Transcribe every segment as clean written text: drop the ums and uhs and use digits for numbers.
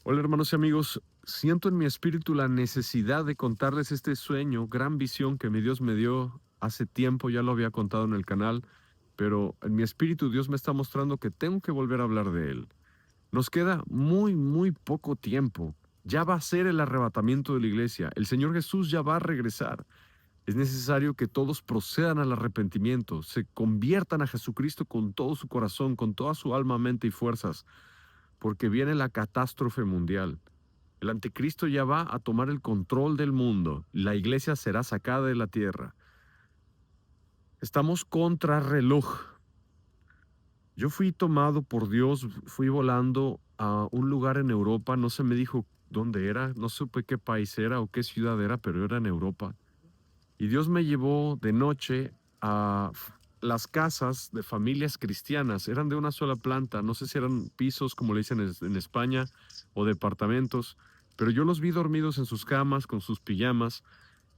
Hola hermanos y amigos, siento en mi espíritu la necesidad de contarles este sueño, gran visión que mi Dios me dio hace tiempo, ya lo había contado en el canal, pero en mi espíritu Dios me está mostrando que tengo que volver a hablar de él. Nos queda muy poco tiempo. Ya va a ser el arrebatamiento de la iglesia. El Señor Jesús ya va a regresar. Es necesario que todos procedan al arrepentimiento, se conviertan a Jesucristo con todo su corazón, con toda su alma, mente y fuerzas, porque viene la catástrofe mundial. El anticristo ya va a tomar el control del mundo. La iglesia será sacada de la tierra. Estamos contra reloj. Yo fui tomado por Dios, fui volando a un lugar en Europa, no se me dijo dónde era, no supe qué país era o qué ciudad era, pero era en Europa. Y Dios me llevó de noche a las casas de familias cristianas, eran de una sola planta, no sé si eran pisos, como le dicen en España, o departamentos, pero yo los vi dormidos en sus camas, con sus pijamas,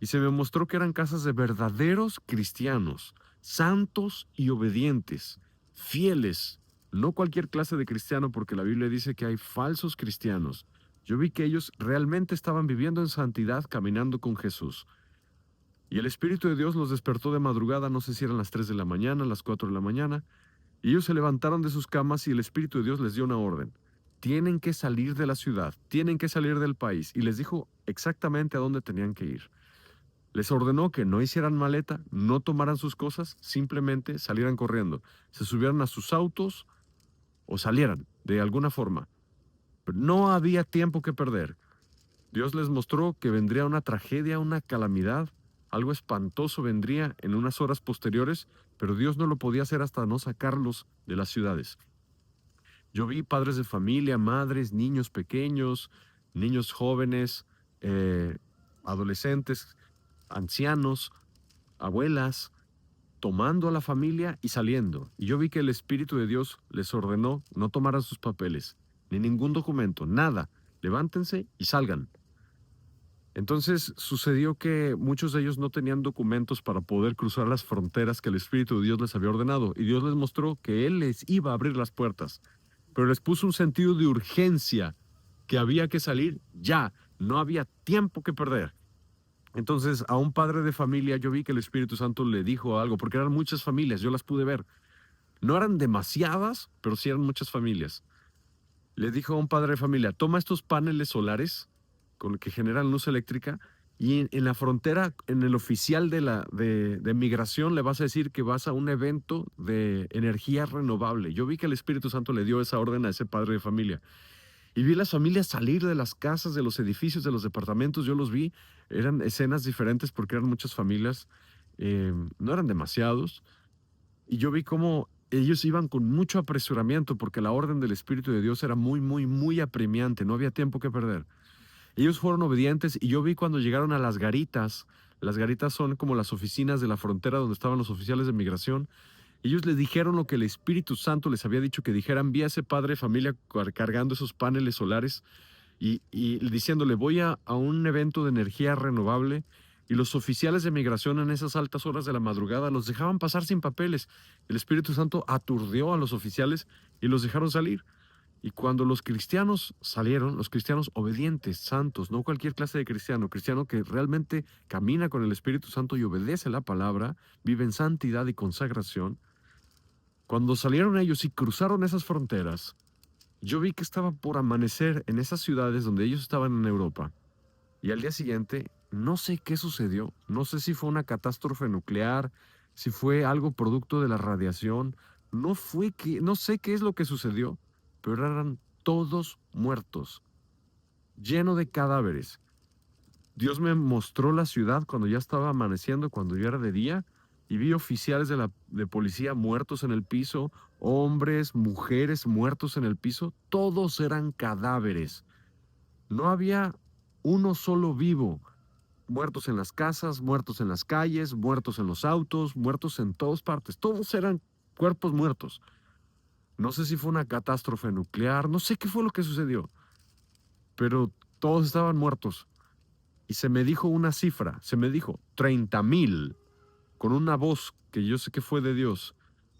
y se me mostró que eran casas de verdaderos cristianos, santos y obedientes, fieles, no cualquier clase de cristiano, porque la Biblia dice que hay falsos cristianos. Yo vi que ellos realmente estaban viviendo en santidad, caminando con Jesús. Y el Espíritu de Dios los despertó de madrugada, no sé si eran las 3 de la mañana, las 4 de la mañana, y ellos se levantaron de sus camas y el Espíritu de Dios les dio una orden. Tienen que salir de la ciudad, tienen que salir del país, y les dijo exactamente a dónde tenían que ir. Les ordenó que no hicieran maleta, no tomaran sus cosas, simplemente salieran corriendo, se subieran a sus autos o salieran de alguna forma. Pero no había tiempo que perder. Dios les mostró que vendría una tragedia, una calamidad, algo espantoso vendría en unas horas posteriores, pero Dios no lo podía hacer hasta no sacarlos de las ciudades. Yo vi padres de familia, madres, niños pequeños, niños jóvenes, adolescentes, ancianos, abuelas, tomando a la familia y saliendo. Y yo vi que el Espíritu de Dios les ordenó no tomaran sus papeles, ni ningún documento, nada. Levántense y salgan. Entonces sucedió que muchos de ellos no tenían documentos para poder cruzar las fronteras que el Espíritu de Dios les había ordenado, y Dios les mostró que Él les iba a abrir las puertas, pero les puso un sentido de urgencia, que había que salir ya, no había tiempo que perder. Entonces a un padre de familia yo vi que el Espíritu Santo le dijo algo, porque eran muchas familias, yo las pude ver. No eran demasiadas, pero sí eran muchas familias. Le dijo a un padre de familia, toma estos paneles solares con los que generan luz eléctrica y en la frontera, en el oficial de migración, le vas a decir que vas a un evento de energía renovable. Yo vi que el Espíritu Santo le dio esa orden a ese padre de familia. Y vi las familias salir de las casas, de los edificios, de los departamentos. Yo los vi, eran escenas diferentes porque eran muchas familias, no eran demasiados. Y yo vi cómo ellos iban con mucho apresuramiento porque la orden del Espíritu de Dios era muy apremiante, no había tiempo que perder. Ellos fueron obedientes y yo vi cuando llegaron a las garitas son como las oficinas de la frontera donde estaban los oficiales de migración. Ellos le dijeron lo que el Espíritu Santo les había dicho que dijeran, vi a ese padre de familia cargando esos paneles solares y diciéndole, voy a un evento de energía renovable, y los oficiales de migración en esas altas horas de la madrugada los dejaban pasar sin papeles. El Espíritu Santo aturdió a los oficiales y los dejaron salir. Y cuando los cristianos salieron, los cristianos obedientes, santos, no cualquier clase de cristiano, cristiano que realmente camina con el Espíritu Santo y obedece la palabra, vive en santidad y consagración, cuando salieron ellos y cruzaron esas fronteras, yo vi que estaba por amanecer en esas ciudades donde ellos estaban en Europa. Y al día siguiente, no sé qué sucedió, no sé si fue una catástrofe nuclear, si fue algo producto de la radiación, no sé qué es lo que sucedió, pero eran todos muertos, lleno de cadáveres. Dios me mostró la ciudad cuando ya estaba amaneciendo, cuando ya era de día, y vi oficiales de policía muertos en el piso, hombres, mujeres muertos en el piso, todos eran cadáveres. No había uno solo vivo. Muertos en las casas, muertos en las calles, muertos en los autos, muertos en todas partes. Todos eran cuerpos muertos. No sé si fue una catástrofe nuclear, no sé qué fue lo que sucedió, pero todos estaban muertos. Y se me dijo una cifra, se me dijo 30,000, con una voz que yo sé que fue de Dios.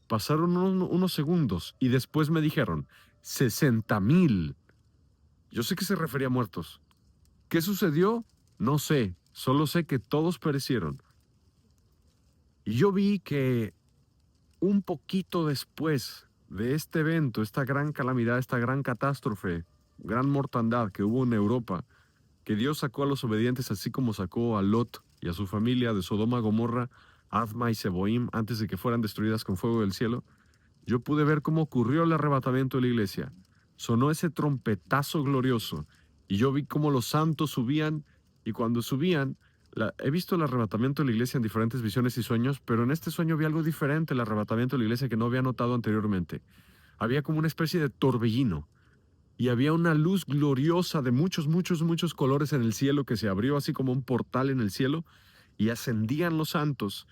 Pasaron unos segundos y después me dijeron 60,000. Yo sé que se refería a muertos. ¿Qué sucedió? No sé. Solo sé que todos perecieron. Y yo vi que un poquito después de este evento, esta gran calamidad, esta gran catástrofe, gran mortandad que hubo en Europa, que Dios sacó a los obedientes así como sacó a Lot y a su familia de Sodoma, Gomorra, Adma y Seboim antes de que fueran destruidas con fuego del cielo, yo pude ver cómo ocurrió el arrebatamiento de la iglesia. Sonó ese trompetazo glorioso y yo vi cómo los santos subían y cuando subían, he visto el arrebatamiento de la iglesia en diferentes visiones y sueños, pero en este sueño vi algo diferente, el arrebatamiento de la iglesia que no había notado anteriormente. Había como una especie de torbellino y había una luz gloriosa de muchos, muchos, muchos colores en el cielo que se abrió así como un portal en el cielo y ascendían los santos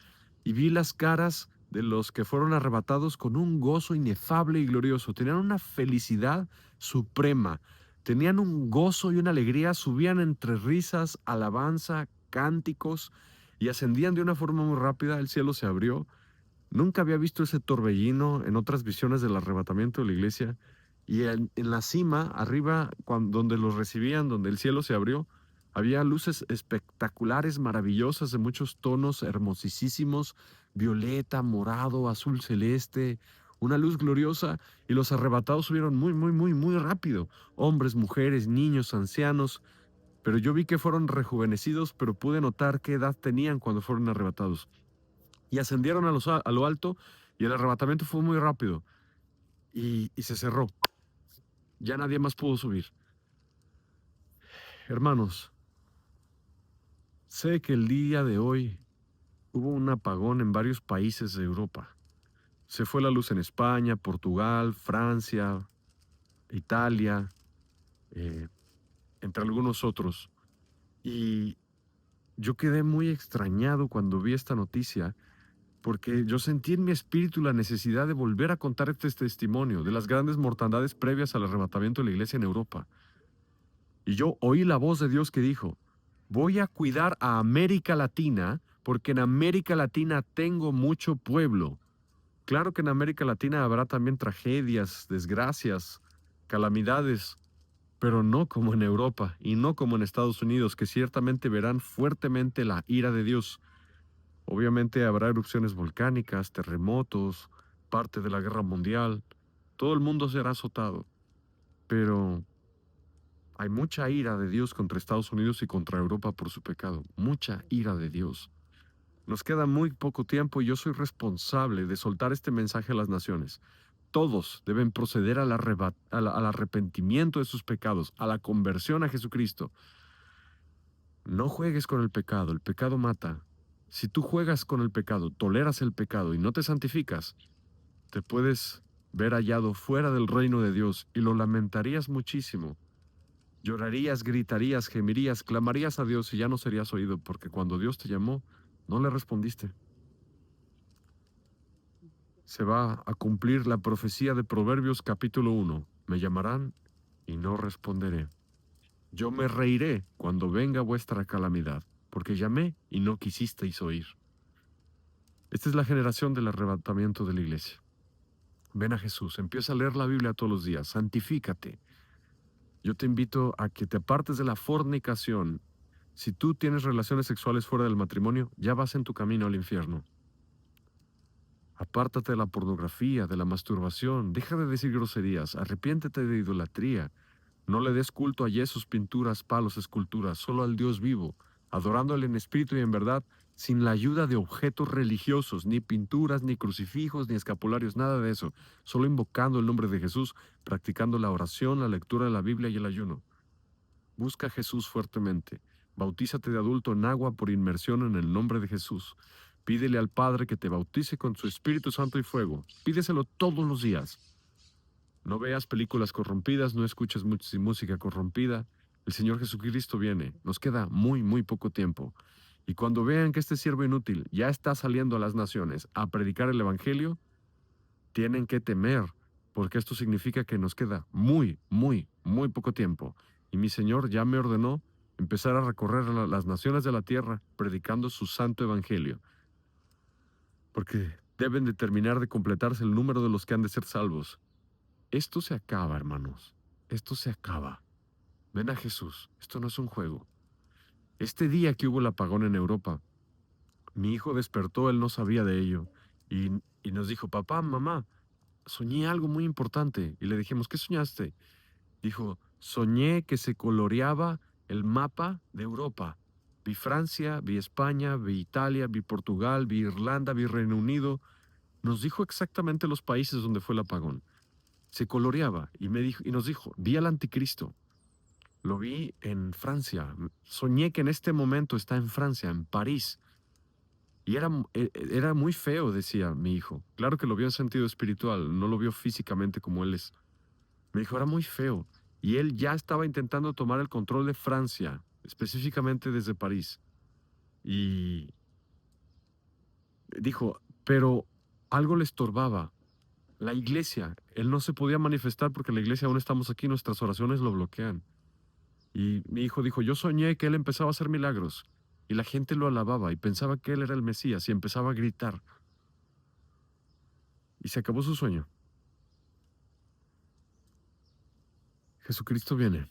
y vi las caras de los que fueron arrebatados con un gozo inefable y glorioso. Tenían una felicidad suprema, tenían un gozo y una alegría, subían entre risas, alabanza, cánticos y ascendían de una forma muy rápida. El cielo se abrió. Nunca había visto ese torbellino en otras visiones del arrebatamiento de la iglesia. Y en la cima, arriba, donde los recibían, donde el cielo se abrió, había luces espectaculares, maravillosas, de muchos tonos hermosísimos, violeta, morado, azul celeste, una luz gloriosa, y los arrebatados subieron muy, muy, muy, muy rápido. Hombres, mujeres, niños, ancianos, pero yo vi que fueron rejuvenecidos, pero pude notar qué edad tenían cuando fueron arrebatados. Y ascendieron a lo alto, y el arrebatamiento fue muy rápido, y se cerró. Ya nadie más pudo subir. Hermanos, sé que el día de hoy hubo un apagón en varios países de Europa. Se fue la luz en España, Portugal, Francia, Italia, eh, entre algunos otros. Y yo quedé muy extrañado cuando vi esta noticia, porque yo sentí en mi espíritu la necesidad de volver a contar este testimonio de las grandes mortandades previas al arrebatamiento de la iglesia en Europa. Y yo oí la voz de Dios que dijo, voy a cuidar a América Latina porque en América Latina tengo mucho pueblo. Claro que en América Latina habrá también tragedias, desgracias, calamidades, pero no como en Europa y no como en Estados Unidos, que ciertamente verán fuertemente la ira de Dios. Obviamente habrá erupciones volcánicas, terremotos, parte de la guerra mundial, todo el mundo será azotado, pero hay mucha ira de Dios contra Estados Unidos y contra Europa por su pecado. Mucha ira de Dios. Nos queda muy poco tiempo y yo soy responsable de soltar este mensaje a las naciones. Todos deben proceder al arrepentimiento de sus pecados, a la conversión a Jesucristo. No juegues con el pecado mata. Si tú juegas con el pecado, toleras el pecado y no te santificas, te puedes ver hallado fuera del reino de Dios y lo lamentarías muchísimo. Llorarías, gritarías, gemirías, clamarías a Dios y ya no serías oído, porque cuando Dios te llamó, no le respondiste. Se va a cumplir la profecía de Proverbios capítulo 1. Me llamarán y no responderé. Yo me reiré cuando venga vuestra calamidad, porque llamé y no quisisteis oír. Esta es la generación del arrebatamiento de la iglesia. Ven a Jesús, empieza a leer la Biblia todos los días, santifícate. Yo te invito a que te apartes de la fornicación. Si tú tienes relaciones sexuales fuera del matrimonio, ya vas en tu camino al infierno. Apártate de la pornografía, de la masturbación, deja de decir groserías, arrepiéntete de idolatría. No le des culto a yesos, pinturas, palos, esculturas, solo al Dios vivo, adorándole en espíritu y en verdad, sin la ayuda de objetos religiosos, ni pinturas, ni crucifijos, ni escapularios, nada de eso, solo invocando el nombre de Jesús, practicando la oración, la lectura de la Biblia y el ayuno. Busca a Jesús fuertemente. Bautízate de adulto en agua por inmersión en el nombre de Jesús. Pídele al Padre que te bautice con su Espíritu Santo y fuego. Pídeselo todos los días. No veas películas corrompidas, no escuches música corrompida. El Señor Jesucristo viene. Nos queda muy, muy poco tiempo. Y cuando vean que este siervo inútil ya está saliendo a las naciones a predicar el Evangelio, tienen que temer, porque esto significa que nos queda muy, muy, muy poco tiempo. Y mi Señor ya me ordenó empezar a recorrer las naciones de la tierra predicando su santo evangelio, porque deben de terminar de completarse el número de los que han de ser salvos. Esto se acaba, hermanos. Esto se acaba. ven a Jesús, esto no es un juego. Este día que hubo el apagón en Europa, mi hijo despertó, él no sabía de ello, y, y nos dijo, papá, mamá, soñé algo muy importante. Y le dijimos, ¿qué soñaste? Dijo, soñé que se coloreaba el mapa de Europa. Vi Francia, vi España, vi Italia, vi Portugal, vi Irlanda, vi Reino Unido. Nos dijo exactamente los países donde fue el apagón. Se coloreaba y, y nos dijo, vi al anticristo. Lo vi en Francia. Soñé que en este momento está en Francia, en París. Y era muy feo, decía mi hijo. Claro que lo vio en sentido espiritual, no lo vio físicamente como él es. Me dijo, era muy feo. Y él ya estaba intentando tomar el control de Francia, específicamente desde París. Y dijo, pero algo le estorbaba. La iglesia, él no se podía manifestar porque la iglesia aún estamos aquí, nuestras oraciones lo bloquean. Y mi hijo dijo, yo soñé que él empezaba a hacer milagros. Y la gente lo alababa y pensaba que él era el Mesías y empezaba a gritar. Y se acabó su sueño. Jesucristo viene.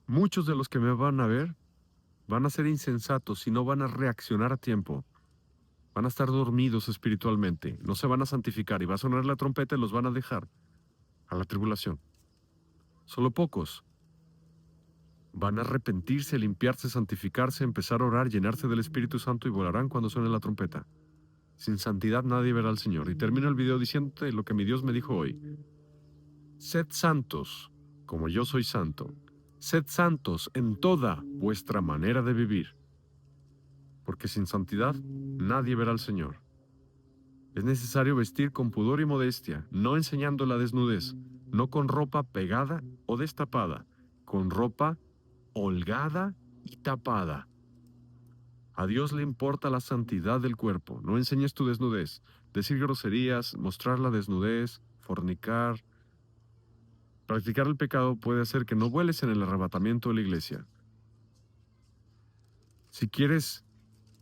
Muchos de los que me van a ver van a ser insensatos y no van a reaccionar a tiempo. Van a estar dormidos espiritualmente, no se van a santificar y va a sonar la trompeta y los van a dejar a la tribulación. Solo pocos van a arrepentirse, limpiarse, santificarse, empezar a orar, llenarse del Espíritu Santo y volarán cuando suene la trompeta. Sin santidad nadie verá al Señor. Y termino el video diciéndote lo que mi Dios me dijo hoy. Sed santos, como yo soy santo. Sed santos en toda vuestra manera de vivir, porque sin santidad nadie verá al Señor. Es necesario vestir con pudor y modestia, no enseñando la desnudez, no con ropa pegada o destapada, con ropa holgada y tapada. A Dios le importa la santidad del cuerpo, no enseñes tu desnudez, decir groserías, mostrar la desnudez, fornicar. Practicar el pecado puede hacer que no vueles en el arrebatamiento de la iglesia. Si quieres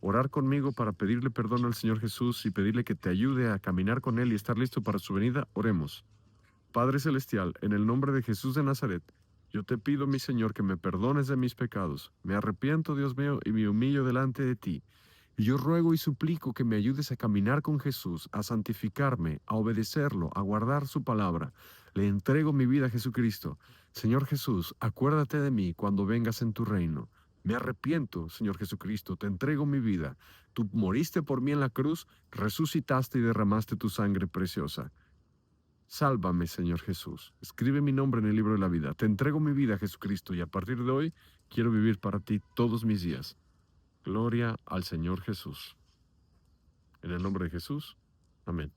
orar conmigo para pedirle perdón al Señor Jesús y pedirle que te ayude a caminar con Él y estar listo para su venida, oremos. Padre Celestial, en el nombre de Jesús de Nazaret, yo te pido, mi Señor, que me perdones de mis pecados. Me arrepiento, Dios mío, y me humillo delante de ti. Y yo ruego y suplico que me ayudes a caminar con Jesús, a santificarme, a obedecerlo, a guardar su palabra. Le entrego mi vida a Jesucristo. Señor Jesús, acuérdate de mí cuando vengas en tu reino. Me arrepiento, Señor Jesucristo, te entrego mi vida. Tú moriste por mí en la cruz, resucitaste y derramaste tu sangre preciosa. Sálvame, Señor Jesús. Escribe mi nombre en el libro de la vida. Te entrego mi vida, Jesucristo, y a partir de hoy quiero vivir para ti todos mis días. Gloria al Señor Jesús. En el nombre de Jesús. Amén.